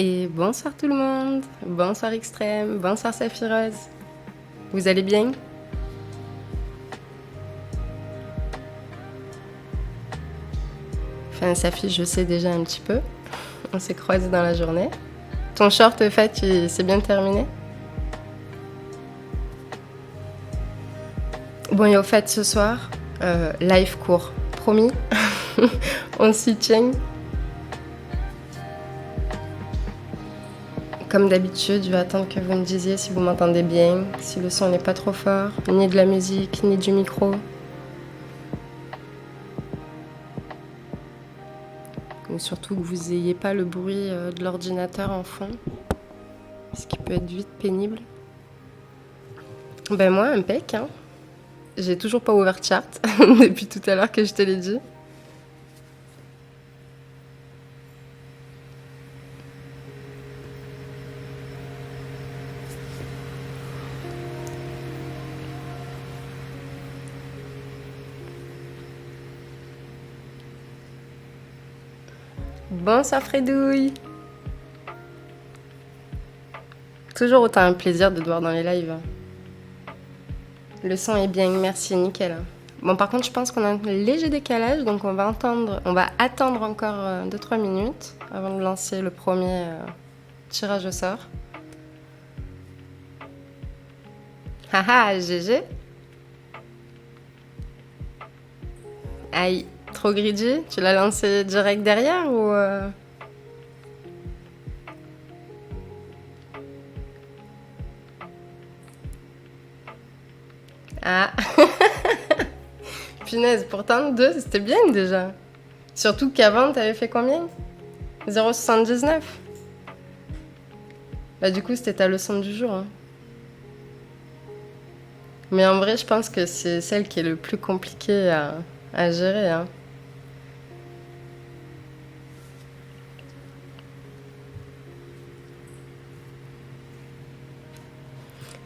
Et bonsoir tout le monde, bonsoir Extrême, bonsoir Saphiroz. Vous allez bien? Enfin, Safi, je sais déjà un petit peu. On s'est croisés dans la journée. Ton short, fait, c'est bien terminé? Bon, et au fait, ce soir, live court. Promis, on s'y tient. Comme d'habitude, je vais attendre que vous me disiez si vous m'entendez bien, si le son n'est pas trop fort, ni de la musique, ni du micro. Ou surtout que vous n'ayez pas le bruit de l'ordinateur en fond, ce qui peut être vite pénible. Ben moi, impec, hein. J'ai toujours pas ouvert chart depuis tout à l'heure que je te l'ai dit. Bonsoir Fredouille. Toujours autant un plaisir de te voir dans les lives. Le son est bien, merci, nickel. Bon, par contre, je pense qu'on a un léger décalage, donc on va attendre encore 2-3 minutes avant de lancer le premier tirage au sort. Haha, GG. Aïe, trop greedy. Tu l'as lancé direct derrière ou Ah. Punaise, pourtant 2, c'était bien déjà. Surtout qu'avant, t'avais fait combien? 0,79. Bah du coup, c'était ta leçon du jour. Hein. Mais en vrai, je pense que c'est celle qui est le plus compliquée à gérer. Hein.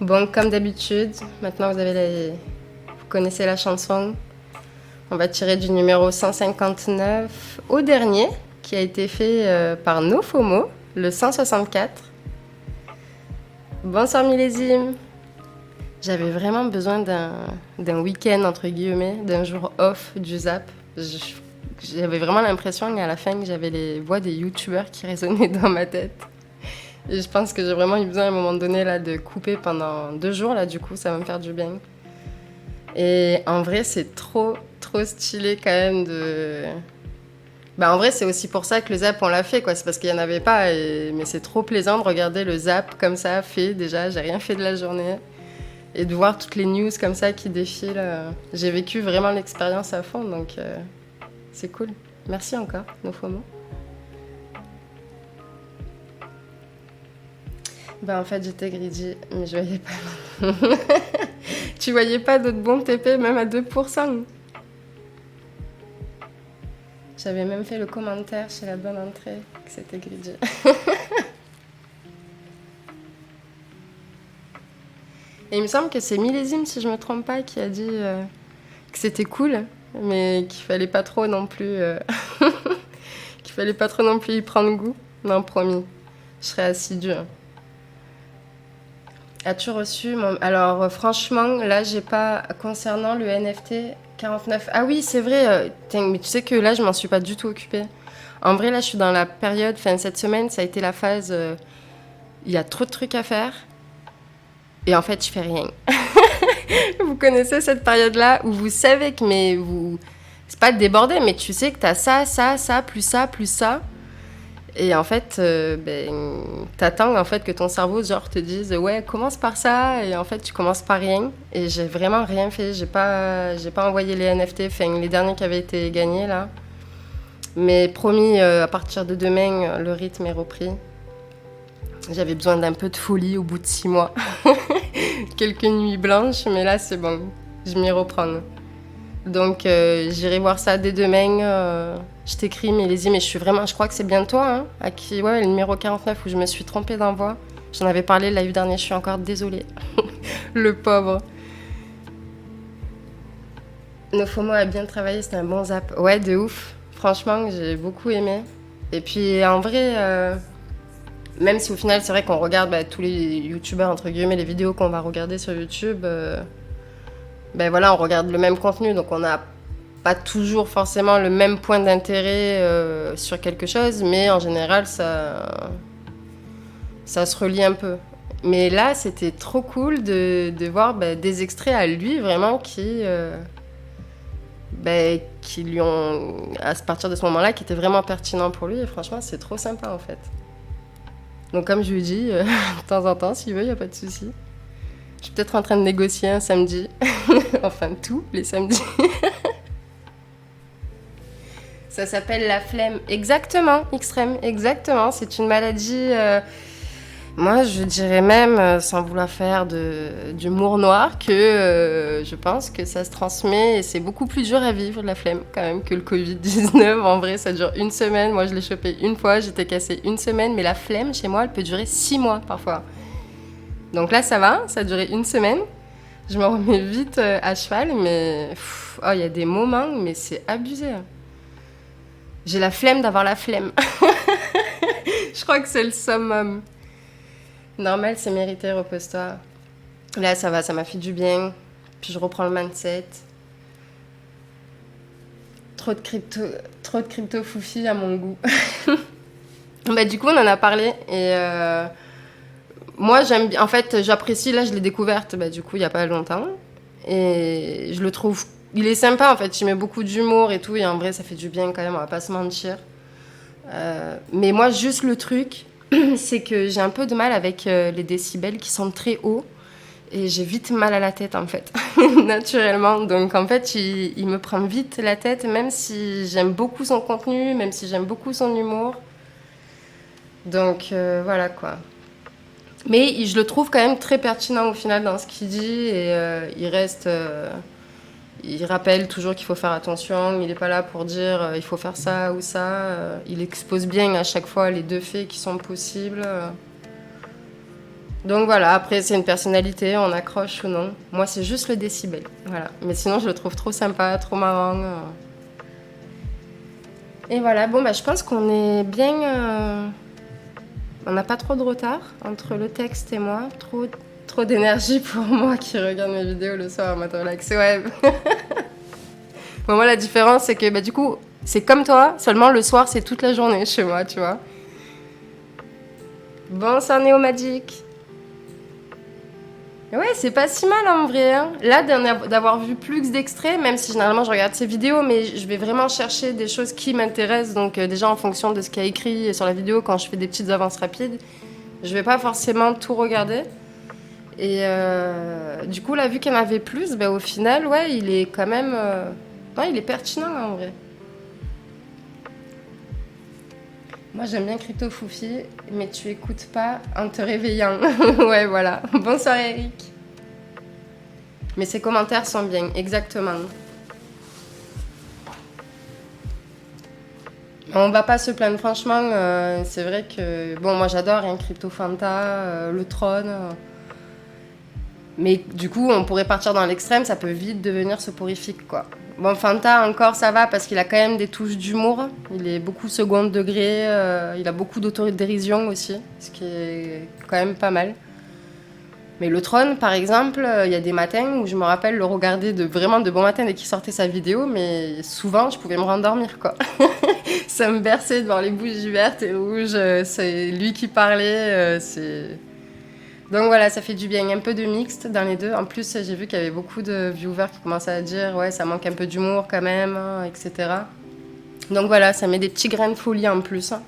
Bon, comme d'habitude, maintenant vous connaissez la chanson. On va tirer du numéro 159 au dernier, qui a été fait par NoFomo, le 164. Bonsoir millésime. J'avais vraiment besoin d'un week-end, entre guillemets, d'un jour off du zap. J'avais vraiment l'impression qu'à la fin, j'avais les voix des youtubeurs qui résonnaient dans ma tête. Et je pense que j'ai vraiment eu besoin à un moment donné là, de couper pendant 2 jours, là, du coup, ça va me faire du bien. Et en vrai, c'est trop stylé quand même de... Bah en vrai, c'est aussi pour ça que le zap, on l'a fait, quoi. C'est parce qu'il n'y en avait pas. Mais c'est trop plaisant de regarder le zap comme ça, fait déjà. J'ai rien fait de la journée. Et de voir toutes les news comme ça qui défilent. J'ai vécu vraiment l'expérience à fond, donc c'est cool. Merci encore, NoFomo. Bah en fait, j'étais greedy, mais je voyais pas... Tu voyais pas d'autres bons TP, même à 2%. J'avais même fait le commentaire chez la bonne entrée que c'était greedy. Et il me semble que c'est Millésime, si je me trompe pas, qui a dit que c'était cool, mais qu'il fallait pas trop non plus... qu'il fallait pas trop non plus y prendre goût. Non, promis, je serai assidue. As-tu reçu mon... Alors, franchement, là, j'ai pas... Concernant le NFT 49... Ah oui, c'est vrai. Mais tu sais que là, je m'en suis pas du tout occupée. En vrai, là, je suis dans la période... Enfin, cette semaine, ça a été la phase... Il y a trop de trucs à faire. Et en fait, je fais rien. Vous connaissez cette période-là où vous savez que... Mais vous... C'est pas débordé, mais tu sais que t'as ça, plus ça, plus ça. Et en fait, t'attends en fait que ton cerveau genre te dise ouais commence par ça et en fait tu commences par rien et j'ai vraiment rien fait, j'ai pas envoyé les NFT, enfin les derniers qui avaient été gagnés là, mais promis à partir de demain le rythme est repris. J'avais besoin d'un peu de folie au bout de 6 mois, quelques nuits blanches, mais là c'est bon, je m'y reprends. Donc j'irai voir ça dès demain. Je t'écris, Millésime, mais je crois que c'est bien toi, hein, ouais, le numéro 49 où je me suis trompée d'envoi. J'en avais parlé le live dernier, je suis encore désolée. Le pauvre. NoFomo a bien travaillé, c'était un bon zap. Ouais, de ouf. Franchement, j'ai beaucoup aimé. Et puis en vrai, même si au final, c'est vrai qu'on regarde tous les youtubeurs, entre guillemets, les vidéos qu'on va regarder sur YouTube, voilà, on regarde le même contenu, donc on n'a pas toujours forcément le même point d'intérêt sur quelque chose, mais en général, ça se relie un peu. Mais là, c'était trop cool de voir des extraits à lui, vraiment, qui lui ont, à partir de ce moment-là, qui étaient vraiment pertinents pour lui. Et franchement, c'est trop sympa, en fait. Donc, comme je lui dis, de temps en temps, s'il veut, il n'y a pas de souci. Je suis peut-être en train de négocier un samedi. Enfin, tous les samedis. Ça s'appelle la flemme. Exactement, extrême, exactement. C'est une maladie... moi, je dirais même, sans vouloir faire d'humour noir, que je pense que ça se transmet et c'est beaucoup plus dur à vivre, la flemme, quand même, que le Covid-19. En vrai, ça dure une semaine. Moi, je l'ai chopé une fois, j'étais cassée une semaine. Mais la flemme, chez moi, elle peut durer 6 mois, parfois. Donc là, ça va, ça a duré une semaine. Je me remets vite à cheval, mais il y a des moments, mais c'est abusé. J'ai la flemme d'avoir la flemme. Je crois que c'est le summum. Normal, c'est mérité, repose-toi. Là, ça va, ça m'a fait du bien. Puis je reprends le mindset. Trop de crypto foufi à mon goût. Du coup, on en a parlé. Et moi, j'aime bien. En fait, j'apprécie. Là, je l'ai découverte, du coup, il n'y a pas longtemps. Et je le trouve... Il est sympa, en fait. Il met beaucoup d'humour et tout. Et en vrai, ça fait du bien quand même, on va pas se mentir. Mais moi, juste le truc... c'est que j'ai un peu de mal avec les décibels qui sont très hauts et j'ai vite mal à la tête en fait, naturellement. Donc en fait, il me prend vite la tête, même si j'aime beaucoup son contenu, même si j'aime beaucoup son humour. Donc voilà quoi. Mais je le trouve quand même très pertinent au final dans ce qu'il dit et il reste... il rappelle toujours qu'il faut faire attention, il n'est pas là pour dire il faut faire ça ou ça. Il expose bien à chaque fois les deux faits qui sont possibles. Donc voilà, après c'est une personnalité, on accroche ou non. Moi c'est juste le décibel, voilà. Mais sinon je le trouve trop sympa, trop marrant. Et voilà, je pense qu'on est bien... on n'a pas trop de retard entre le texte et moi. Trop d'énergie pour moi qui regarde mes vidéos le soir en mode relaxé. Ouais. Moi, la différence, c'est que du coup, c'est comme toi, seulement le soir, c'est toute la journée chez moi, tu vois. Bon, c'est un Néo-Magic. Ouais, c'est pas si mal en vrai. Hein. Là, d'avoir vu plus d'extraits, même si généralement je regarde ses vidéos, mais je vais vraiment chercher des choses qui m'intéressent. Donc, déjà en fonction de ce qu'il y a écrit sur la vidéo, quand je fais des petites avances rapides, je vais pas forcément tout regarder. Et du coup, là, vu qu'il y en avait plus, au final, ouais, il est quand même... il est pertinent, en vrai. Moi, j'aime bien Crypto Foufi, mais tu écoutes pas en te réveillant. Ouais, voilà. Bonsoir, Eric. Mais ses commentaires sont bien, exactement. On va pas se plaindre, franchement. C'est vrai que... moi, j'adore Crypto Fanta, le Trône... Mais du coup, on pourrait partir dans l'extrême, ça peut vite devenir soporifique, quoi. Bon, Fanta, encore, ça va, parce qu'il a quand même des touches d'humour. Il est beaucoup second degré, il a beaucoup d'autodérision aussi, ce qui est quand même pas mal. Mais le Trône, par exemple, il y a des matins où je me rappelle le regarder vraiment de bon matin dès qu'il sortait sa vidéo, mais souvent, je pouvais me rendormir, quoi. Ça me berçait de voir les bougies vertes et rouges, c'est lui qui parlait, c'est... Donc voilà, ça fait du bien, un peu de mixte dans les deux. En plus, j'ai vu qu'il y avait beaucoup de viewers qui commençaient à dire « Ouais, ça manque un peu d'humour quand même, hein, etc. » Donc voilà, ça met des petits grains de folie en plus. Hein.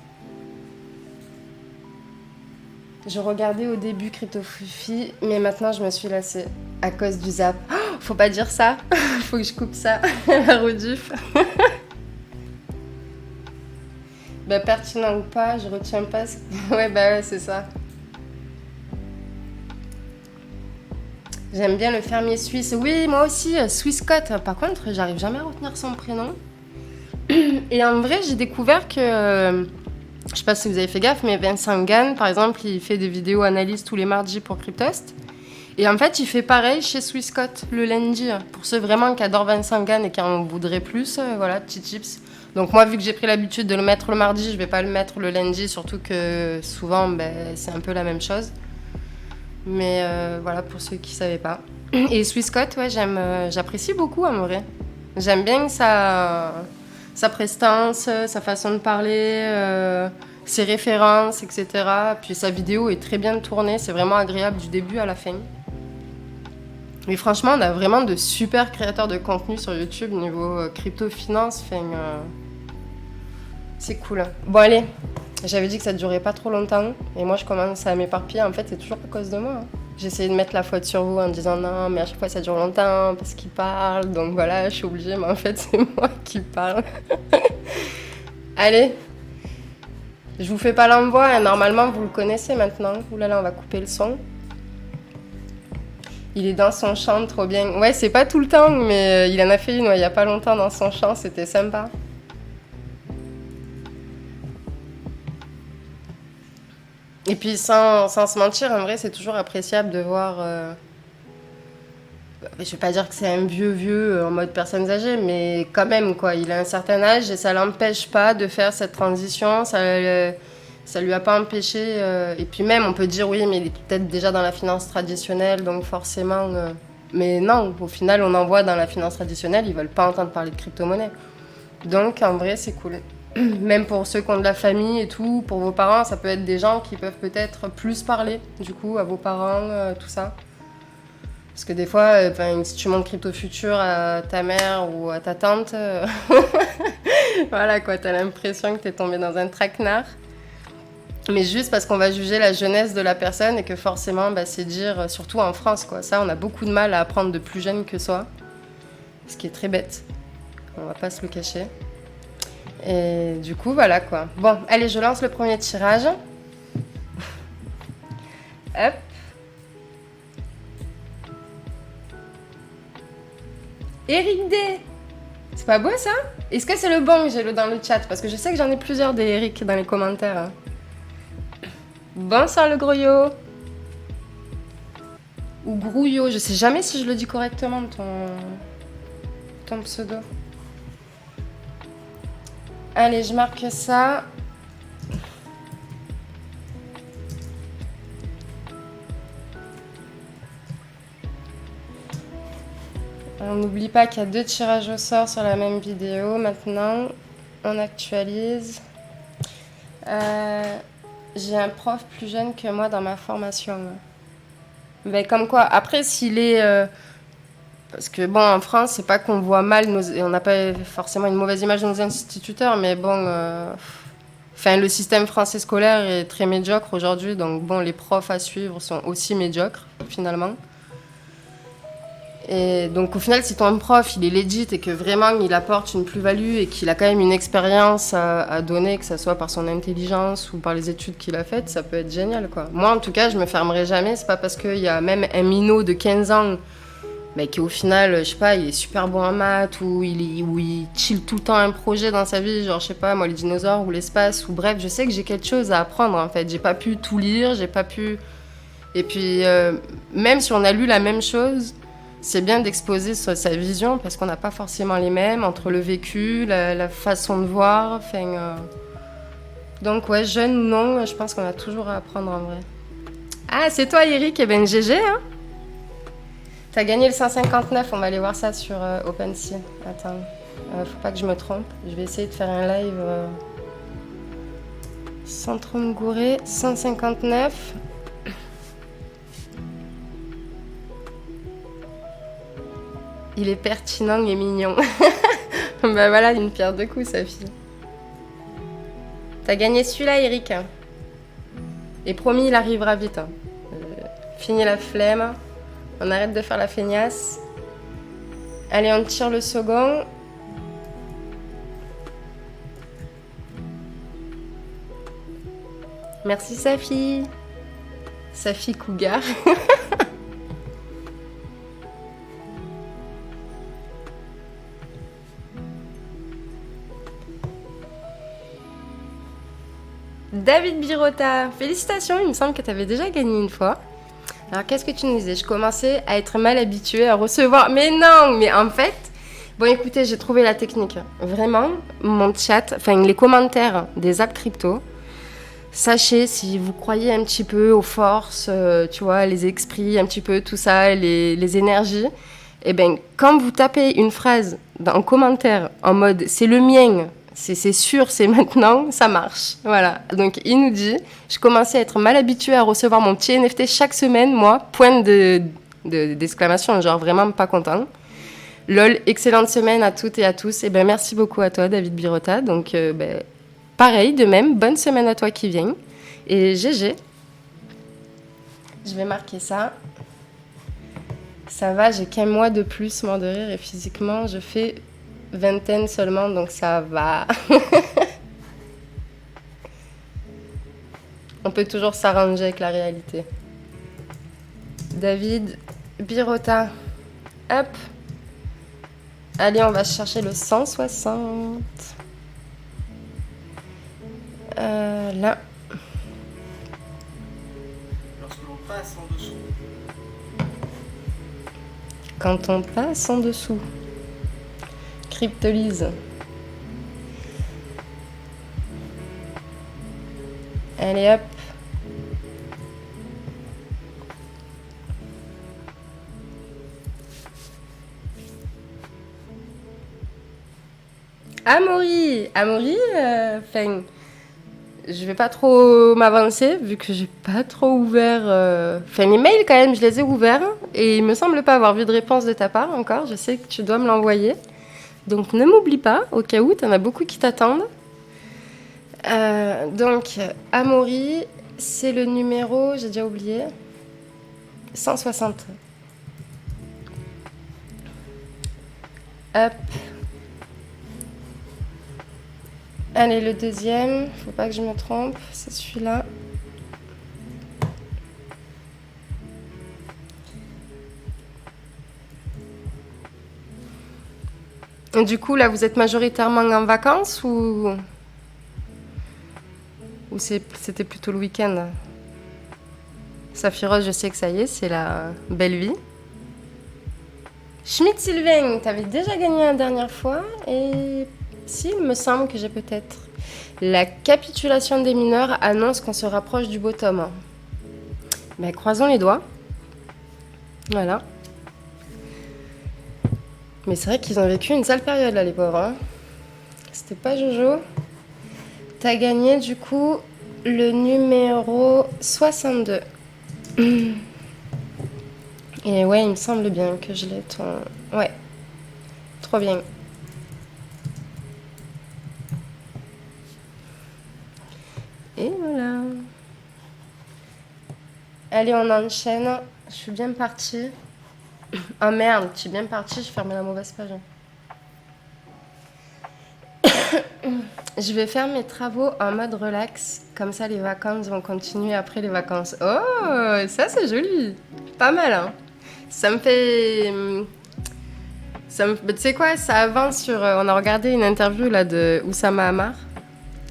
Je regardais au début Crypto Foufi, mais maintenant je me suis lassée à cause du zap. Oh, faut pas dire ça, faut que je coupe ça, la rediff. Pertinent ou pas, je retiens pas. Ouais, c'est ça. J'aime bien le fermier suisse. Oui, moi aussi, Swisscott. Par contre, j'arrive jamais à retenir son prénom. Et en vrai, j'ai découvert que... je sais pas si vous avez fait gaffe, mais Vincent Gann, par exemple, il fait des vidéos analyses tous les mardis pour Cryptost. Et en fait, il fait pareil chez Swisscott le lundi. Pour ceux vraiment qui adorent Vincent Gann et qui en voudraient plus, voilà, petit tips. Donc moi, vu que j'ai pris l'habitude de le mettre le mardi, je vais pas le mettre le lundi, surtout que souvent, c'est un peu la même chose. Mais voilà, pour ceux qui savaient pas. Et Swissquote, ouais, j'apprécie beaucoup en vrai. J'aime bien sa prestance, sa façon de parler, ses références, etc. Puis sa vidéo est très bien tournée, c'est vraiment agréable du début à la fin. Mais franchement, on a vraiment de super créateurs de contenu sur YouTube niveau crypto-finance. C'est cool. Bon, allez, j'avais dit que ça ne durait pas trop longtemps. Et moi, je commence à m'éparpiller. En fait, c'est toujours à cause de moi. J'essaie de mettre la faute sur vous en disant non, mais à chaque fois, ça dure longtemps parce qu'il parle. Donc voilà, je suis obligée. Mais en fait, c'est moi qui parle. Allez, je vous fais pas l'envoi. Hein. Normalement, vous le connaissez maintenant. Ouh là là, on va couper le son. Il est dans son champ, trop bien. Ouais, c'est pas tout le temps, mais il en a fait une il y a pas longtemps dans son champ, c'était sympa. Et puis sans se mentir, en vrai, c'est toujours appréciable de voir... Je vais pas dire que c'est un vieux en mode personnes âgées, mais quand même, quoi. Il a un certain âge et ça l'empêche pas de faire cette transition. Ça lui a pas empêché. Et puis même, on peut dire oui, mais il est peut-être déjà dans la finance traditionnelle, donc forcément. Mais non, au final, on en voit dans la finance traditionnelle, ils veulent pas entendre parler de crypto-monnaie. Donc en vrai, c'est cool. Même pour ceux qui ont de la famille et tout, pour vos parents, ça peut être des gens qui peuvent peut-être plus parler, du coup, à vos parents, tout ça. Parce que des fois, si tu montres Crypto Futur à ta mère ou à ta tante, voilà quoi, t'as l'impression que t'es tombé dans un traquenard. Mais juste parce qu'on va juger la jeunesse de la personne et que forcément, c'est dire, surtout en France, quoi. Ça, on a beaucoup de mal à apprendre de plus jeune que soi. Ce qui est très bête. On va pas se le cacher. Et du coup, voilà quoi. Bon, allez, je lance le premier tirage. Hop. Eric D. C'est pas beau ça? Est-ce que c'est le bon que j'ai dans le chat? Parce que je sais que j'en ai plusieurs des Eric dans les commentaires. Bonsoir le Groyo. Ou Grouillot, je sais jamais si je le dis correctement ton pseudo. Allez, je marque ça. On n'oublie pas qu'il y a 2 tirages au sort sur la même vidéo. Maintenant, on actualise. J'ai un prof plus jeune que moi dans ma formation. Mais comme quoi, après, s'il est... parce que bon, en France, c'est pas qu'on voit mal, on n'a pas forcément une mauvaise image de nos instituteurs, mais bon... le système français scolaire est très médiocre aujourd'hui, donc bon, les profs à suivre sont aussi médiocres, finalement. Et donc au final, si ton prof il est legit et que vraiment il apporte une plus-value et qu'il a quand même une expérience à donner, que ce soit par son intelligence ou par les études qu'il a faites, ça peut être génial quoi. Moi en tout cas, je me fermerai jamais, c'est pas parce qu'il y a même un minot de 15 ans mais qui au final, je sais pas, il est super bon en maths ou il chill tout le temps un projet dans sa vie, genre je sais pas moi les dinosaures ou l'espace ou bref, je sais que j'ai quelque chose à apprendre en fait. J'ai pas pu tout lire, j'ai pas pu... Et puis même si on a lu la même chose, c'est bien d'exposer sa vision parce qu'on n'a pas forcément les mêmes entre le vécu, la façon de voir. Donc ouais, jeune ou non, je pense qu'on a toujours à apprendre en vrai. Ah, c'est toi Eric, et ben GG hein. T'as gagné le 159, on va aller voir ça sur OpenSea. Attends, faut pas que je me trompe. Je vais essayer de faire un live sans trop me gourer. 159. Il est pertinent et mignon. Bah voilà, une pierre deux coups, sa fille. T'as gagné celui-là, Eric. Et promis, il arrivera vite. Hein. Fini la flemme. On arrête de faire la feignasse. Allez, on tire le second. Merci, Safi. Safi Cougar. David Birota, félicitations, il me semble que tu avais déjà gagné une fois. Alors qu'est-ce que tu nous disais? Je commençais à être mal habituée à recevoir... Mais non, mais en fait, Bon, écoutez, j'ai trouvé la technique. Vraiment, mon chat, enfin les commentaires des apps crypto, sachez si vous croyez un petit peu aux forces, tu vois, les esprits, un petit peu tout ça, les énergies, eh bien, quand vous tapez une phrase en commentaire en mode c'est le mien, c'est sûr, c'est maintenant, ça marche. Voilà. Donc, il nous dit je commençais à être mal habituée à recevoir mon petit NFT chaque semaine, moi, point d'exclamation, genre vraiment pas content. Lol, excellente semaine à toutes et à tous. Et ben merci beaucoup à toi, David Birota. Donc, pareil, de même, bonne semaine à toi qui viens. Et GG. Je vais marquer ça. Ça va, j'ai qu'un mois de plus, mort de rire. Et physiquement, je fais vingtaine seulement, donc ça va. On peut toujours s'arranger avec la réalité. David Birota. Hop. Allez, on va chercher le 160. Là. Lorsque l'on passe en dessous. Quand on passe en dessous. Cryptolyse. Allez, hop. Amaury, je vais pas trop m'avancer vu que j'ai pas trop ouvert. Les mails quand même, je les ai ouverts et il me semble pas avoir vu de réponse de ta part encore. Je sais que tu dois me l'envoyer, donc ne m'oublie pas au cas où. T'en as beaucoup qui t'attendent. Donc Amaury, c'est le numéro, j'ai déjà oublié. 160. Hop. Allez, le deuxième, faut pas que je me trompe, c'est celui-là. Et du coup, là, vous êtes majoritairement en vacances ou c'était plutôt le week-end? Saphiros, je sais que ça y est, c'est la belle vie. Schmidt Sylvain, t'avais déjà gagné la dernière fois et si, il me semble que j'ai peut-être. La capitulation des mineurs annonce qu'on se rapproche du bottom. Ben, croisons les doigts. Voilà. Mais c'est vrai qu'ils ont vécu une sale période là, les pauvres. Hein. C'était pas Jojo. T'as gagné du coup le numéro 62. Et ouais, il me semble bien que je l'ai ton... Ouais, trop bien. Et voilà. Allez, on enchaîne. Je suis bien partie. Ah merde, je suis bien partie, je fermais la mauvaise page. Je vais faire mes travaux en mode relax. Comme ça, les vacances vont continuer après les vacances. Oh, ça c'est joli. Pas mal, hein. Ça me fait... Tu sais quoi, ça avance sur... on a regardé une interview là de Oussama Hamar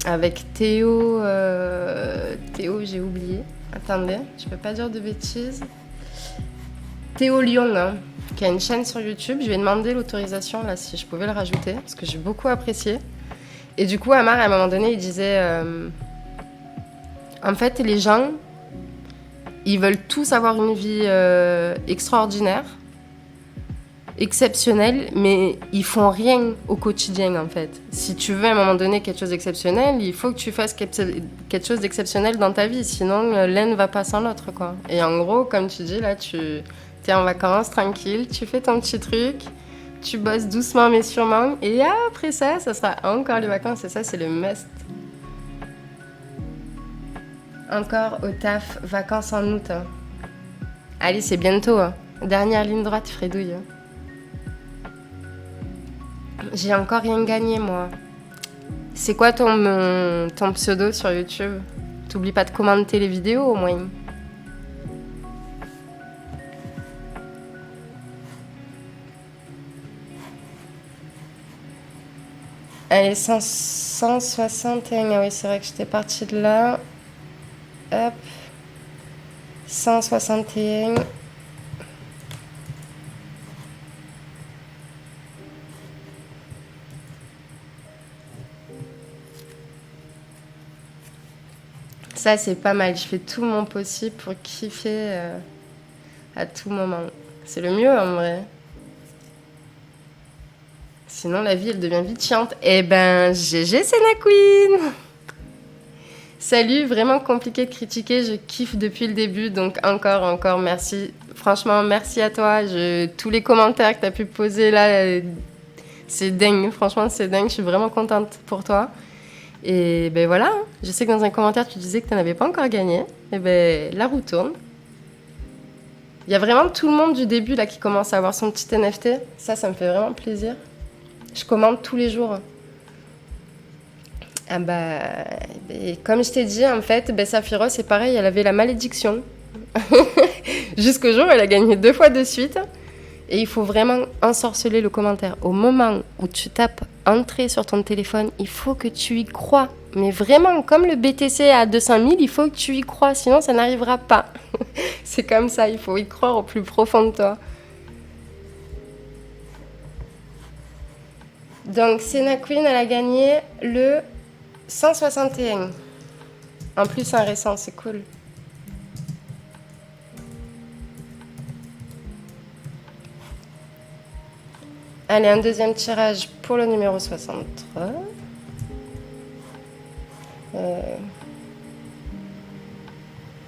avec Théo... Théo, j'ai oublié. Attendez, je peux pas dire de bêtises. Théo Lyon, hein, qui a une chaîne sur YouTube. Je lui ai demandé l'autorisation là si je pouvais le rajouter parce que j'ai beaucoup apprécié. Et du coup, Hamar, à un moment donné, il disait... en fait, les gens, ils veulent tous avoir une vie extraordinaire, exceptionnelle, mais ils font rien au quotidien, en fait. Si tu veux, à un moment donné, quelque chose d'exceptionnel, il faut que tu fasses quelque chose d'exceptionnel dans ta vie. Sinon, l'un ne va pas sans l'autre, quoi. Et en gros, comme tu dis, là, tu es en vacances, tranquille, tu fais ton petit truc... Tu bosses doucement mais sûrement. Et après ça, ça sera encore les vacances. Et ça, c'est le must. Encore au taf, vacances en août. Hein. Allez, c'est bientôt. Hein. Dernière ligne droite, Fredouille. J'ai encore rien gagné, moi. C'est quoi ton pseudo sur YouTube? T'oublies pas de commenter les vidéos, au moins. Allez, 161. Ah oui, c'est vrai que j'étais partie de là. Hop. 161. Ça, c'est pas mal. Je fais tout mon possible pour kiffer à tout moment. C'est le mieux, en vrai. Sinon, la vie, elle devient vite chiante. Eh ben, GG, c'est la queen. Salut, vraiment compliqué de critiquer. Je kiffe depuis le début. Donc, encore, merci. Franchement, merci à toi. Tous les commentaires que tu as pu poser là, c'est dingue. Franchement, c'est dingue. Je suis vraiment contente pour toi. Et ben voilà, je sais que dans un commentaire, tu disais que tu n'avais pas encore gagné. Et ben la roue tourne. Il y a vraiment tout le monde du début là qui commence à avoir son petit NFT. Ça me fait vraiment plaisir. Je commande tous les jours. Ah bah, et comme je t'ai dit, en fait, Saphiro, c'est pareil, elle avait la malédiction. Jusqu'au jour où elle a gagné 2 fois de suite. Et il faut vraiment ensorceler le commentaire. Au moment où tu tapes entrée sur ton téléphone, il faut que tu y crois. Mais vraiment, comme le BTC à 200 000, il faut que tu y crois, sinon ça n'arrivera pas. C'est comme ça, il faut y croire au plus profond de toi. Donc, Senna Queen, elle a gagné le 161. En plus, un récent, c'est cool. Allez, un deuxième tirage pour le numéro 63.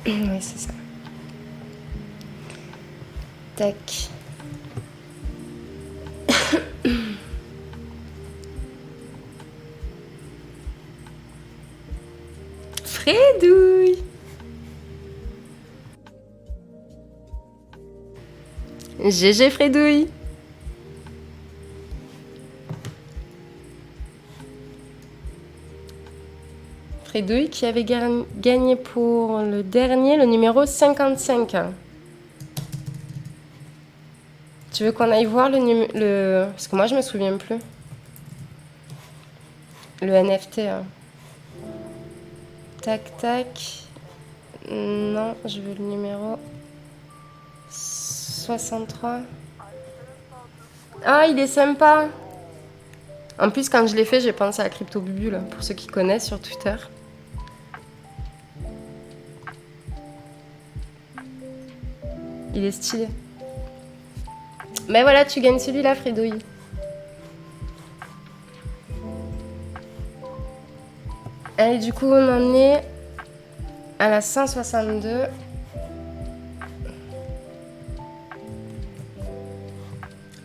Oui, c'est ça. Tac. Fredouille. GG Fredouille. Fredouille qui avait gagné pour le dernier, le numéro 55. Tu veux qu'on aille voir le... Parce que moi, je me souviens plus. Le NFT. Hein. Tac, tac. Non, je veux le numéro 63. Ah, il est sympa. En plus, quand je l'ai fait, j'ai pensé à Crypto Bubule, pour ceux qui connaissent sur Twitter. Il est stylé. Mais voilà, tu gagnes celui-là, Fredouille. Allez, du coup, on en est à la 162.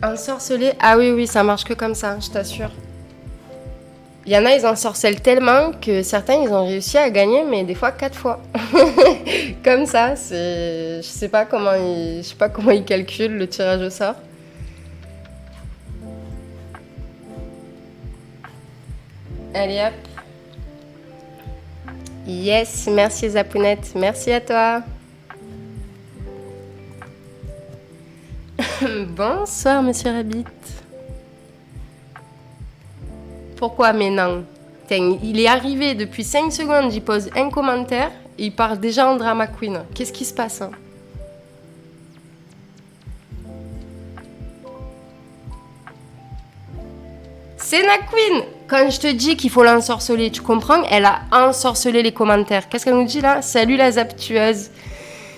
Ensorceler. Ah oui, ça marche que comme ça, je t'assure. Il y en a, ils ensorcellent tellement que certains, ils ont réussi à gagner, mais des fois 4 fois. Comme ça, c'est... Je sais pas comment ils calculent le tirage au sort. Allez hop. Yes, merci Zapounette, merci à toi. Bonsoir Monsieur Rabbit. Pourquoi mais non? Il est arrivé depuis 5 secondes, il pose un commentaire et il part déjà en drama queen. Qu'est-ce qui se passe hein? Senna Queen, quand je te dis qu'il faut l'ensorceler, tu comprends? Elle a ensorcelé les commentaires. Qu'est-ce qu'elle nous dit là? Salut la zaptueuse.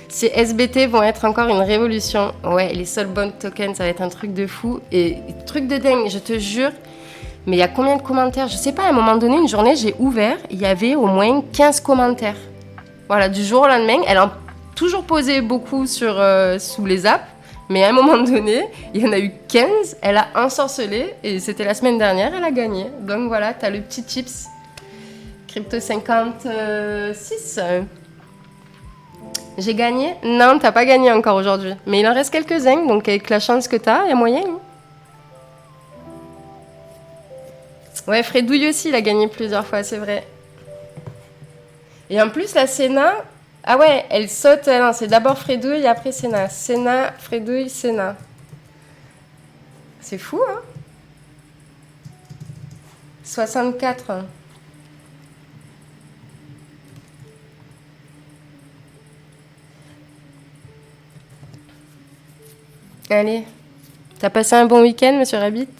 Ces SBT vont être encore une révolution. Ouais, les Soulbound tokens, ça va être un truc de fou. Et truc de dingue, je te jure. Mais il y a combien de commentaires? Je sais pas, à un moment donné, une journée, j'ai ouvert, il y avait au moins 15 commentaires. Voilà, du jour au lendemain, elle a toujours posé beaucoup sous les apps. Mais à un moment donné, il y en a eu 15, elle a ensorcelé et c'était la semaine dernière, elle a gagné. Donc voilà, t'as le petit tips. Crypto 56. J'ai gagné? Non, t'as pas gagné encore aujourd'hui. Mais il en reste quelques-uns, donc avec la chance que t'as, il y a moyen. Ouais, Fredouille aussi, il a gagné plusieurs fois, c'est vrai. Et en plus, la Senna... Ah ouais, elle saute, non, c'est d'abord Fredouille, après Senna. Senna, Fredouille, Senna. C'est fou, hein? 64. Allez. T'as passé un bon week-end, Monsieur Rabbit?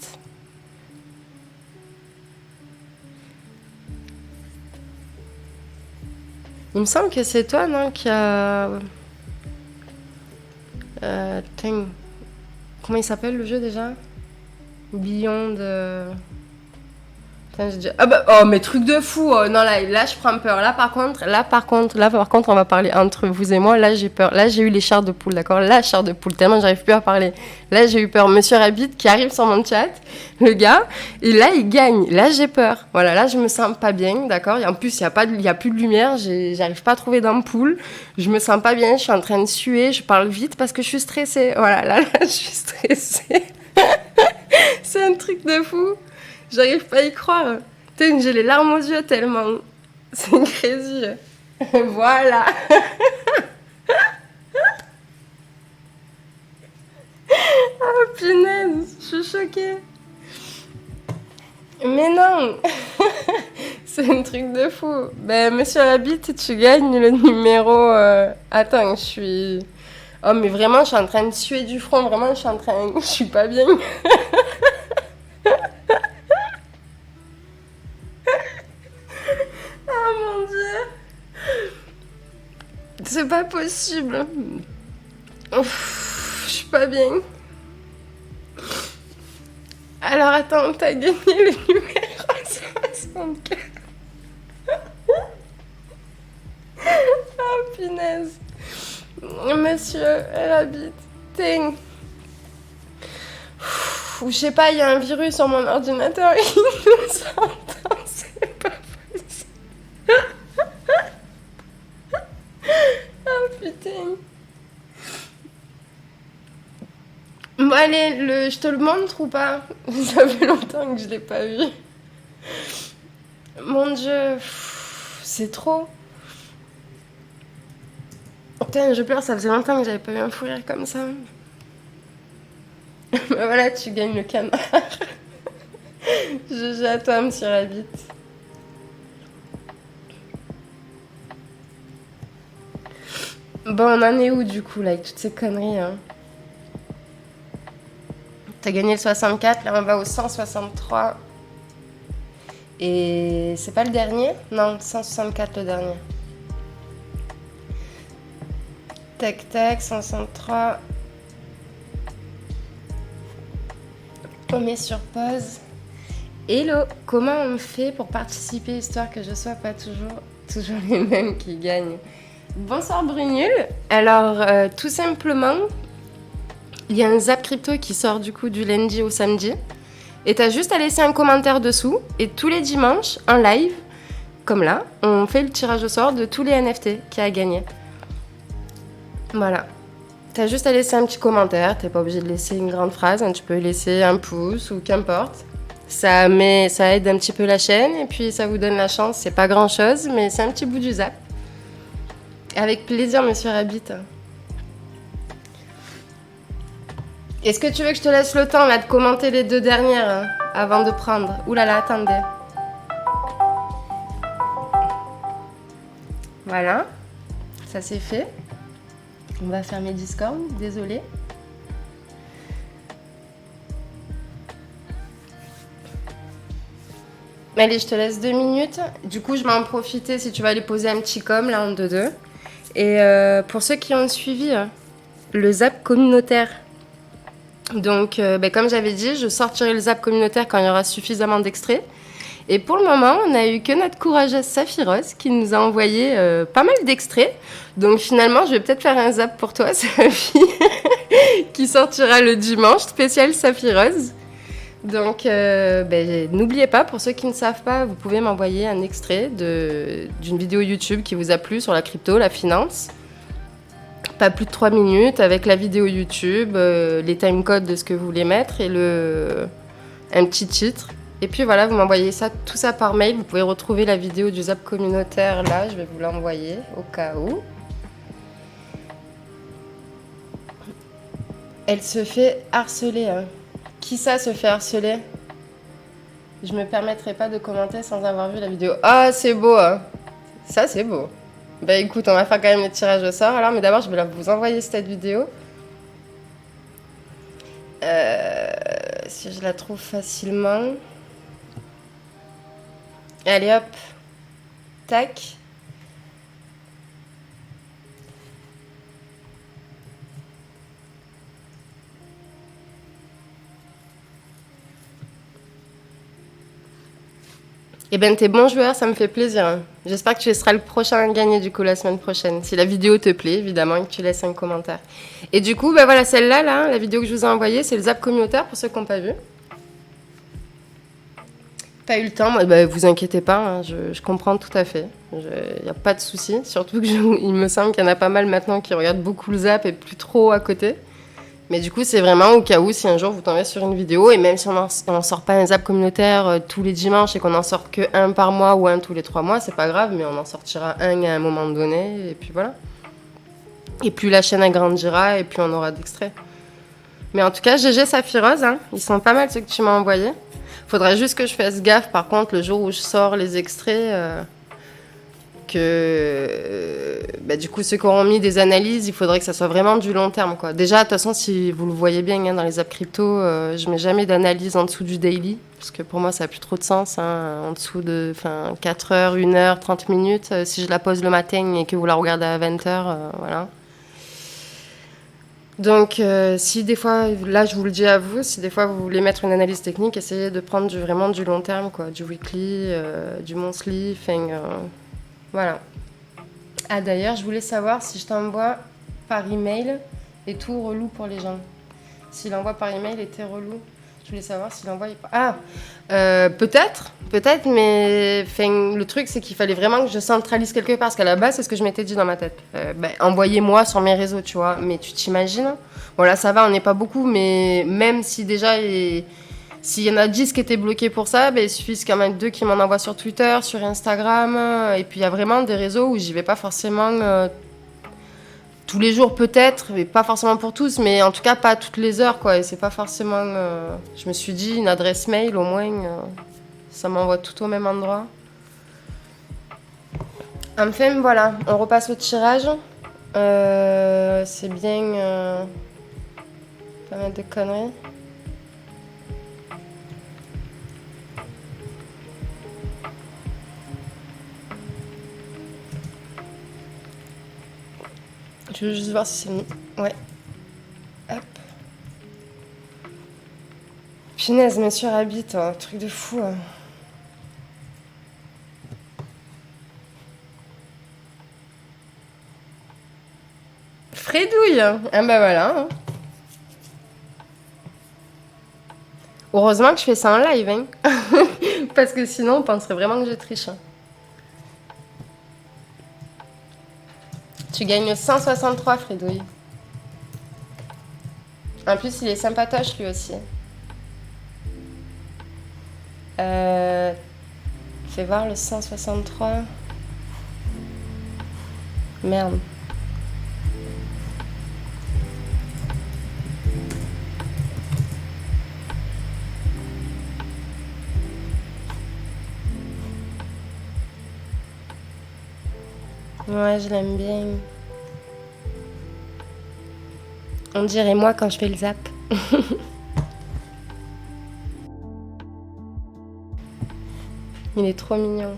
Il me semble que c'est toi, non, qui a... Comment il s'appelle le jeu déjà? Beyond... Putain, j'ai dit... Ah bah, oh, mais truc de fou. Oh, non, là, je prends peur. Là, par contre, on va parler entre vous et moi. Là, j'ai peur. Là, j'ai eu les chars de poule, d'accord? La chair de poule, tellement j'arrive plus à parler. Là, j'ai eu peur. Monsieur Rabbit qui arrive sur mon chat, le gars, et là, il gagne. Là, j'ai peur. Voilà, là, je me sens pas bien, d'accord? Et en plus, il y a plus de lumière. J'arrive pas à trouver d'ampoule. Je me sens pas bien. Je suis en train de suer. Je parle vite parce que je suis stressée. Voilà, là, je suis stressée. C'est un truc de fou. J'arrive pas à y croire. Putain, j'ai les larmes aux yeux tellement. C'est crazy. Voilà. Oh punaise, je suis choquée. Mais non. C'est un truc de fou. Ben, Monsieur Rabbit, tu gagnes le numéro... Attends, je suis... Oh, mais vraiment, je suis en train de suer du front. Vraiment, je suis pas bien. Oh mon Dieu. C'est pas possible. Ouf, je suis pas bien. Alors attends, t'as gagné le numéro 64. Oh punaise. Monsieur Rabbit. Ting. Je sais pas, il y a un virus sur mon ordinateur. Il nous entend, c'est pas possible. Oh putain. Bon allez, je te le montre ou pas? Ça fait longtemps que je l'ai pas vu. Mon Dieu, c'est trop. Putain, je pleure, ça faisait longtemps que j'avais pas eu un fou rire comme ça. Voilà, tu gagnes le canard. GG à toi, Monsieur Rabbit. Bon, on en est où du coup, là, avec toutes ces conneries, hein? T'as gagné le 64, là on va au 163. Et c'est pas le dernier? Non, 164 le dernier. Tac tac, 163. On met sur pause. Hello, comment on fait pour participer histoire que je sois pas toujours les mêmes qui gagnent? Bonsoir Brunul. Alors, tout simplement, il y a un Zap Crypto qui sort du coup du lundi au samedi. Et t'as juste à laisser un commentaire dessous. Et tous les dimanches, en live, comme là, on fait le tirage au sort de tous les NFT qui a gagné. Voilà. T'as juste à laisser un petit commentaire. T'es pas obligé de laisser une grande phrase. Hein, tu peux laisser un pouce ou qu'importe. Ça aide un petit peu la chaîne. Et puis ça vous donne la chance. C'est pas grand chose, mais c'est un petit bout du Zap. Avec plaisir, Monsieur Rabbit. Est-ce que tu veux que je te laisse le temps là de commenter les deux dernières hein, avant de prendre? Ouh là là, attendez. Voilà, ça c'est fait. On va fermer Discord, désolé. Allez, je te laisse 2 minutes. Du coup, je vais en profiter si tu vas aller poser un petit com là en 2-2. Et pour ceux qui ont suivi le Zap communautaire. Donc, comme j'avais dit, je sortirai le Zap communautaire quand il y aura suffisamment d'extraits. Et pour le moment, on n'a eu que notre courageuse Saphiros qui nous a envoyé pas mal d'extraits. Donc finalement, je vais peut-être faire un Zap pour toi, Safi, qui sortira le dimanche, spécial Saphiros. Donc, n'oubliez pas, pour ceux qui ne savent pas, vous pouvez m'envoyer un extrait d'une vidéo YouTube qui vous a plu sur la crypto, la finance. Pas plus de 3 minutes avec la vidéo YouTube, les timecodes de ce que vous voulez mettre et un petit titre. Et puis voilà, vous m'envoyez tout ça par mail. Vous pouvez retrouver la vidéo du Zap communautaire là, je vais vous l'envoyer au cas où. Elle se fait harceler. Hein. Qui ça se fait harceler? Je me permettrai pas de commenter sans avoir vu la vidéo. Ah, c'est beau, hein. Ça, c'est beau. Bah écoute, on va faire quand même le tirage au sort alors, mais d'abord je vais vous envoyer cette vidéo. Si je la trouve facilement. Allez hop. Tac. Eh ben, t'es bon joueur, ça me fait plaisir, hein. J'espère que tu seras le prochain à gagner, du coup, la semaine prochaine. Si la vidéo te plaît, évidemment, et que tu laisses un commentaire. Et du coup, ben voilà, celle-là, là, la vidéo que je vous ai envoyée, c'est le zap communautaire, pour ceux qui n'ont pas vu. Pas eu le temps, moi, ben, vous inquiétez pas, hein, je comprends tout à fait. Il n'y a pas de souci. Surtout que il me semble qu'il y en a pas mal maintenant qui regardent beaucoup le zap et plus trop à côté. Mais du coup, c'est vraiment au cas où, si un jour vous tombez sur une vidéo, et même si on sort pas un zap communautaire tous les dimanches et qu'on en sort que un par mois ou un tous les 3 mois, c'est pas grave, mais on en sortira un à un moment donné, et puis voilà. Et plus la chaîne agrandira, et plus on aura d'extraits. Mais en tout cas, GG Saphirose, hein, ils sont pas mal ceux que tu m'as envoyés. Faudrait juste que je fasse gaffe, par contre, le jour où je sors les extraits, bah, du coup, ceux qui auront mis des analyses, il faudrait que ça soit vraiment du long terme, quoi. Déjà, de toute façon, si vous le voyez bien, hein, dans les apps crypto, je mets jamais d'analyse en dessous du daily, parce que pour moi, ça n'a plus trop de sens, hein, en dessous de 4 heures, 1 heure, 30 minutes. Si je la pose le matin et que vous la regardez à 20 heures, voilà. Donc, si des fois, là je vous le dis à vous, si des fois vous voulez mettre une analyse technique, essayez de prendre vraiment du long terme, quoi, du weekly, du monthly, voilà. Ah d'ailleurs, je voulais savoir si je t'envoie par email et tout relou pour les gens. Si l'envoi par email était relou, je voulais savoir si l'envoi est pas... Ah, peut-être, mais le truc c'est qu'il fallait vraiment que je centralise quelque part, parce qu'à la base c'est ce que je m'étais dit dans ma tête. Envoyez-moi sur mes réseaux, tu vois, mais tu t'imagines? Bon là ça va, on n'est pas beaucoup, mais même si déjà... S'il y en a 10 qui étaient bloqués pour ça, il suffit qu'il y en ait 2 qui m'en envoient sur Twitter, sur Instagram. Et puis il y a vraiment des réseaux où j'y vais pas forcément tous les jours peut-être, mais pas forcément pour tous, mais en tout cas pas toutes les heures, quoi. Et c'est pas forcément... je me suis dit, une adresse mail au moins, ça m'envoie tout au même endroit. Enfin voilà, on repasse au tirage. C'est bien... pas mal de conneries. Je veux juste voir si c'est... Ouais. Hop. Punaise, mais sur Habit, un truc de fou. Hein. Fredouille. Ah bah voilà. Hein. Heureusement que je fais ça en live, hein. Parce que sinon, on penserait vraiment que je triche. Hein. Tu gagnes 163, Fredouille. En plus, il est sympatoche, lui aussi. Fais voir le 163. Merde. Ouais, je l'aime bien. On dirait moi quand je fais le zap. Il est trop mignon.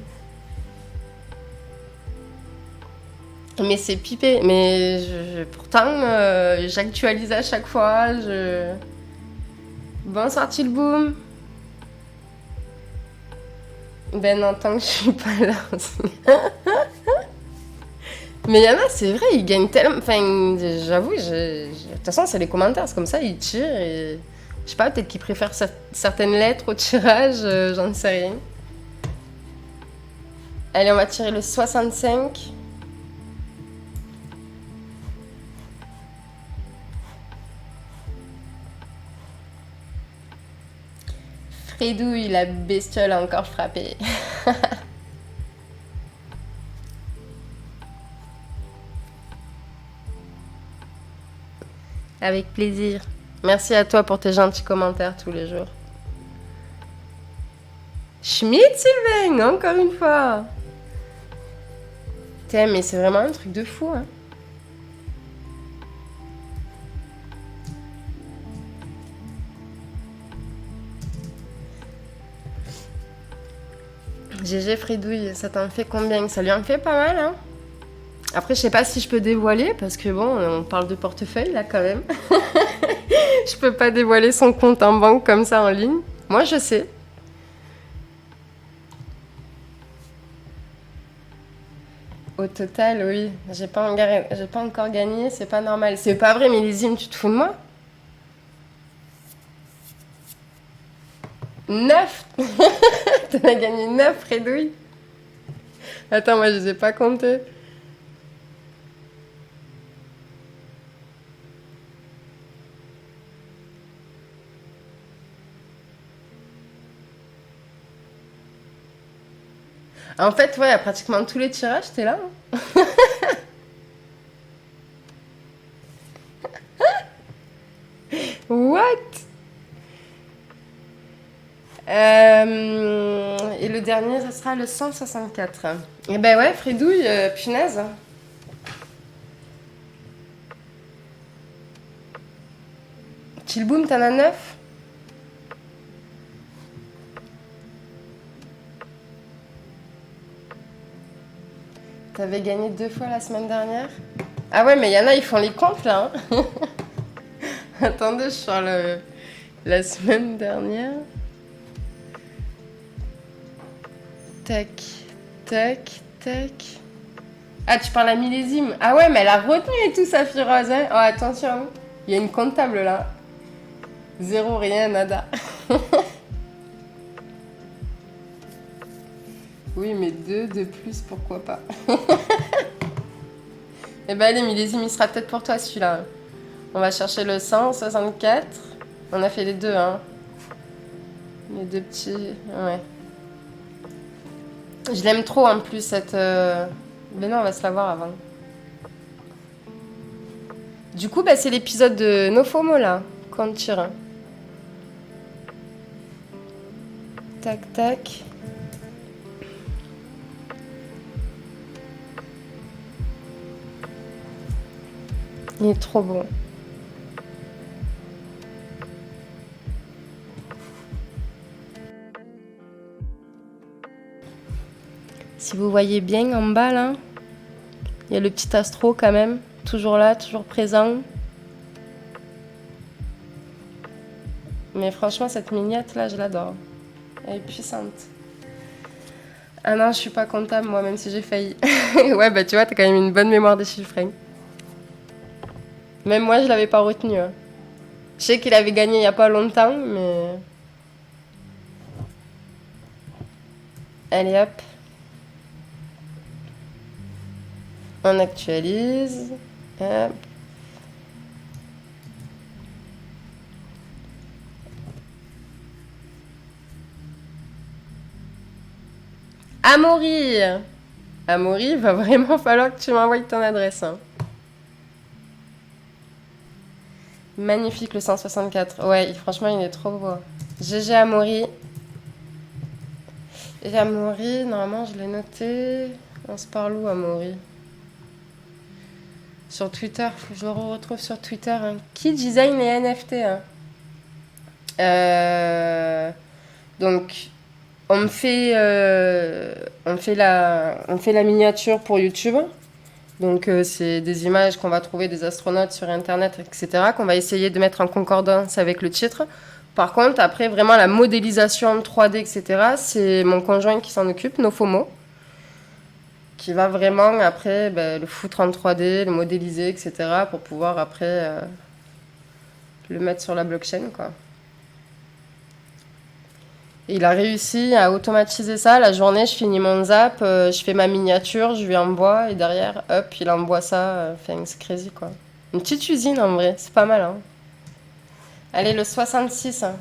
Mais c'est pipé. Mais pourtant, j'actualise à chaque fois. Bonsoir, Tilboum. Ben non, tant que je suis pas là aussi. Mais il y en a, c'est vrai, ils gagnent tellement... Enfin, j'avoue, de toute façon, c'est les commentaires, c'est comme ça, ils tirent et... Je sais pas, peut-être qu'ils préfèrent certaines lettres au tirage, j'en sais rien. Allez, on va tirer le 65. Fredouille, la bestiole a encore frappé. Avec plaisir. Merci à toi pour tes gentils commentaires tous les jours. Schmidt, Sylvain, encore une fois. Putain, mais c'est vraiment un truc de fou, hein. GG Fredouille, ça t'en fait combien? Ça lui en fait pas mal, hein. Après, je sais pas si je peux dévoiler, parce que bon, on parle de portefeuille, là, quand même. Je peux pas dévoiler son compte en banque comme ça en ligne. Moi, je sais. Au total, oui. J'ai pas encore gagné, c'est pas normal. C'est pas vrai, millésime, tu te fous de moi? 9. T'en as gagné 9, Redouille. Attends, moi, je les ai pas comptés. En fait, ouais, à pratiquement tous les tirages, t'es là. Hein. What? Et le dernier, ça sera le 164. Et ben ouais, Fredouille, punaise. Chillboom, t'en as 9. T'avais gagné 2 fois la semaine dernière. Ah ouais, mais il y en a, ils font les comptes là. Hein. Attendez, je sors la semaine dernière. Tac, tac, tac. Ah, tu parles à millésime. Ah ouais, mais elle a retenu et tout, sa Firoze. Hein. Oh, attention, il y a une comptable là. 0, rien, nada. Oui, mais 2 de plus, pourquoi pas. Eh ben allez, millésime, il sera peut-être pour toi celui-là. On va chercher le 164. On a fait les deux, hein. Les deux petits... Ouais. Je l'aime trop en plus, cette... Mais non, on va se la voir avant. Du coup, bah, c'est l'épisode de Nofomo, là, qu'on tire. Tac, tac. Il est trop bon. Si vous voyez bien en bas, là, il y a le petit astro quand même. Toujours là, toujours présent. Mais franchement, cette mignette, là, je l'adore. Elle est puissante. Ah non, je suis pas comptable, moi, même si j'ai failli. Ouais, bah tu vois, t'as quand même une bonne mémoire des chiffres. Hein. Même moi, je l'avais pas retenu. Hein. Je sais qu'il avait gagné il y a pas longtemps, mais... Allez, hop. On actualise. Hop. Amaury. Amaury, il va vraiment falloir que tu m'envoies ton adresse. Hein. Magnifique le 164. Ouais, franchement, il est trop beau. GG Amaury. Et Amaury, normalement, je l'ai noté. On se parle où, Amaury? Sur Twitter, faut que je le retrouve sur Twitter. Hein. Qui design les NFT hein. Donc, on fait la miniature pour YouTube. Donc, c'est des images qu'on va trouver des astronautes sur Internet, etc., qu'on va essayer de mettre en concordance avec le titre. Par contre, après, vraiment, la modélisation 3D, etc., c'est mon conjoint qui s'en occupe, Nofomo, qui va vraiment, après, le foutre en 3D, le modéliser, etc., pour pouvoir, après, le mettre sur la blockchain, quoi. Et il a réussi à automatiser ça. La journée, je finis mon zap, je fais ma miniature, je lui envoie, et derrière, hop, il envoie ça. Enfin, c'est crazy, quoi. Une petite usine, en vrai. C'est pas mal, hein. Allez, le 66. Hein.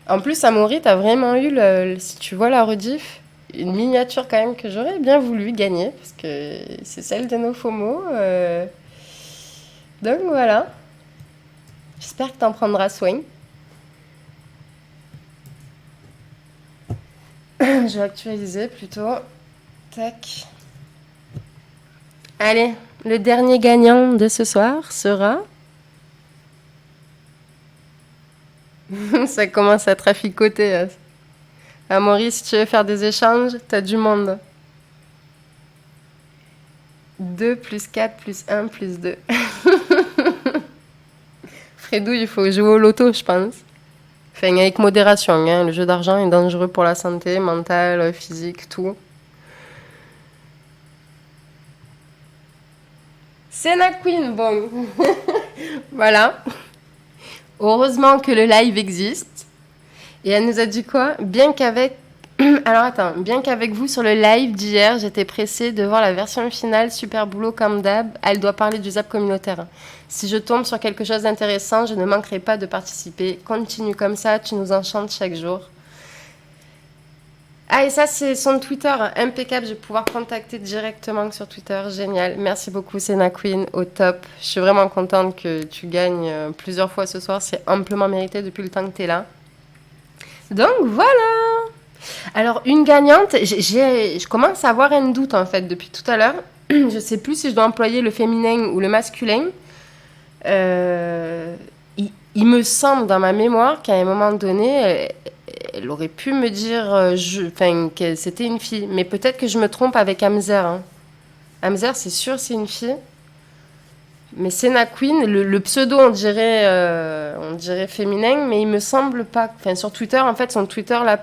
En plus, Amaury, t'as vraiment eu, si tu vois la rediff, une miniature quand même que j'aurais bien voulu gagner, parce que c'est celle de Nofomo. Donc voilà. J'espère que t'en prendras soin. Je vais actualiser plutôt. Tac. Allez, le dernier gagnant de ce soir sera... Ça commence à traficoter. Amaury, si tu veux faire des échanges, t'as du monde. 2 plus 4 plus 1 plus 2. Fredou, il faut jouer au loto, je pense. Enfin, avec modération, hein. Le jeu d'argent est dangereux pour la santé mentale, physique, tout. Senna Queen, bon. Voilà. Heureusement que le live existe. Et elle nous a dit quoi? Bien qu'avec... Alors attends, bien qu'avec vous sur le live d'hier, j'étais pressée de voir la version finale, super boulot comme d'hab. Elle doit parler du zap communautaire. Si je tombe sur quelque chose d'intéressant, je ne manquerai pas de participer. Continue comme ça, tu nous enchantes chaque jour. Ah, et ça, c'est son Twitter, impeccable. Je vais pouvoir contacter directement sur Twitter. Génial. Merci beaucoup, Senna Queen, au top. Je suis vraiment contente que tu gagnes plusieurs fois ce soir. C'est amplement mérité depuis le temps que tu es là. Donc, voilà. Alors, une gagnante, je commence à avoir un doute, en fait, depuis tout à l'heure. Je sais plus si je dois employer le féminin ou le masculin. Il me semble, dans ma mémoire, qu'à un moment donné... elle aurait pu me dire que c'était une fille. Mais peut-être que je me trompe avec Amzer. Hein. Amzer, c'est sûr, c'est une fille. Mais Senna Queen, le pseudo, on dirait féminin, mais il me semble pas. Enfin, sur Twitter, en fait, son Twitter, là,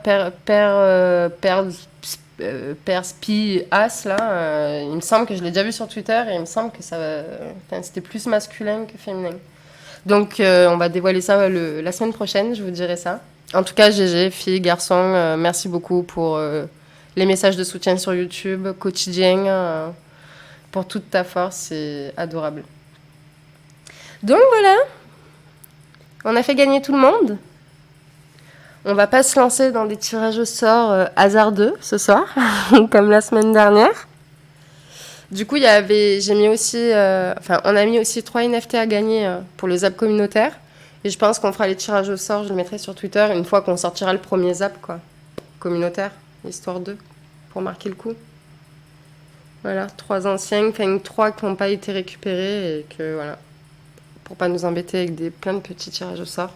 Spi As, là, il me semble que je l'ai déjà vu sur Twitter et il me semble que c'était plus masculin que féminin. Donc, on va dévoiler ça la semaine prochaine, je vous dirai ça. En tout cas, GG, filles, garçons, merci beaucoup pour les messages de soutien sur YouTube, quotidien, pour toute ta force, c'est adorable. Donc voilà, on a fait gagner tout le monde. On va pas se lancer dans des tirages au sort hasardeux ce soir, comme la semaine dernière. Du coup, on a mis aussi 3 NFT à gagner pour le zap communautaire. Et je pense qu'on fera les tirages au sort, je le mettrai sur Twitter une fois qu'on sortira le premier zap, quoi. Communautaire, histoire 2, pour marquer le coup. Voilà, 3 anciens, enfin 3 qui n'ont pas été récupérés et que voilà, pour pas nous embêter avec plein de petits tirages au sort.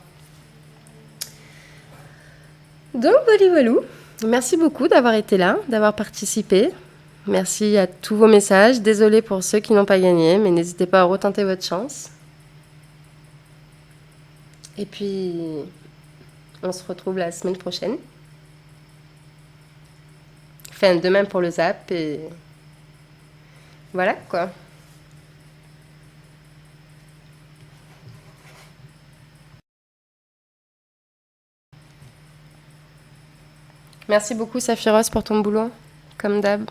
Donc voilà. Merci beaucoup d'avoir été là, d'avoir participé. Merci à tous vos messages. Désolée pour ceux qui n'ont pas gagné, mais n'hésitez pas à retenter votre chance. Et puis, on se retrouve la semaine prochaine. Enfin, demain pour le zap et voilà quoi. Merci beaucoup Saphiros pour ton boulot, comme d'hab.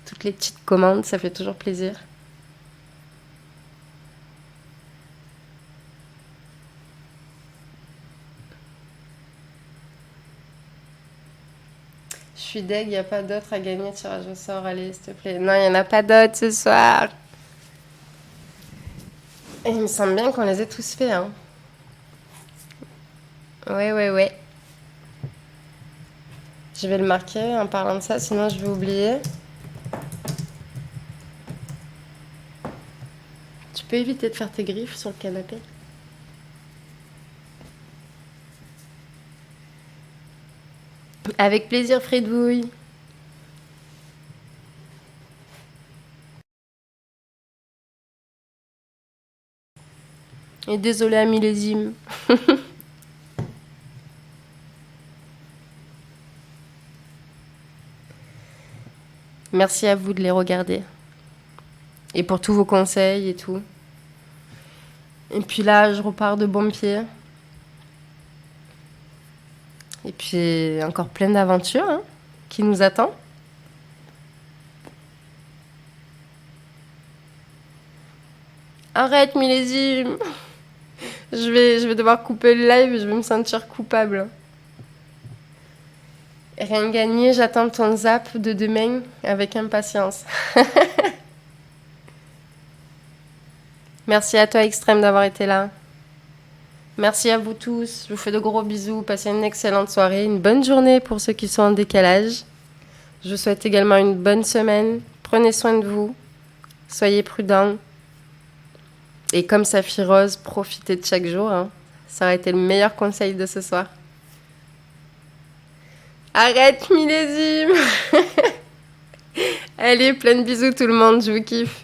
Toutes les petites commandes, ça fait toujours plaisir. Je suis deg, il n'y a pas d'autres à gagner, tirage au sort, allez, s'il te plaît. Non, il n'y en a pas d'autres ce soir. Et il me semble bien qu'on les ait tous faits, hein. Ouais. Je vais le marquer en parlant de ça, sinon je vais oublier. Tu peux éviter de faire tes griffes sur le canapé ? Avec plaisir, Fredouille. Et désolé à millésime. Merci à vous de les regarder. Et pour tous vos conseils et tout. Et puis là, je repars de bon pied. Et puis encore plein d'aventures hein, qui nous attendent. Arrête, millésime. Je vais devoir couper le live et je vais me sentir coupable. Rien gagné, j'attends ton zap de demain avec impatience. Merci à toi, Extrême, d'avoir été là. Merci à vous tous. Je vous fais de gros bisous. Passez une excellente soirée, une bonne journée pour ceux qui sont en décalage. Je vous souhaite également une bonne semaine. Prenez soin de vous. Soyez prudents. Et comme Saphirose, profitez de chaque jour. Hein. Ça aurait été le meilleur conseil de ce soir. Arrête, millésime. Allez, plein de bisous tout le monde. Je vous kiffe.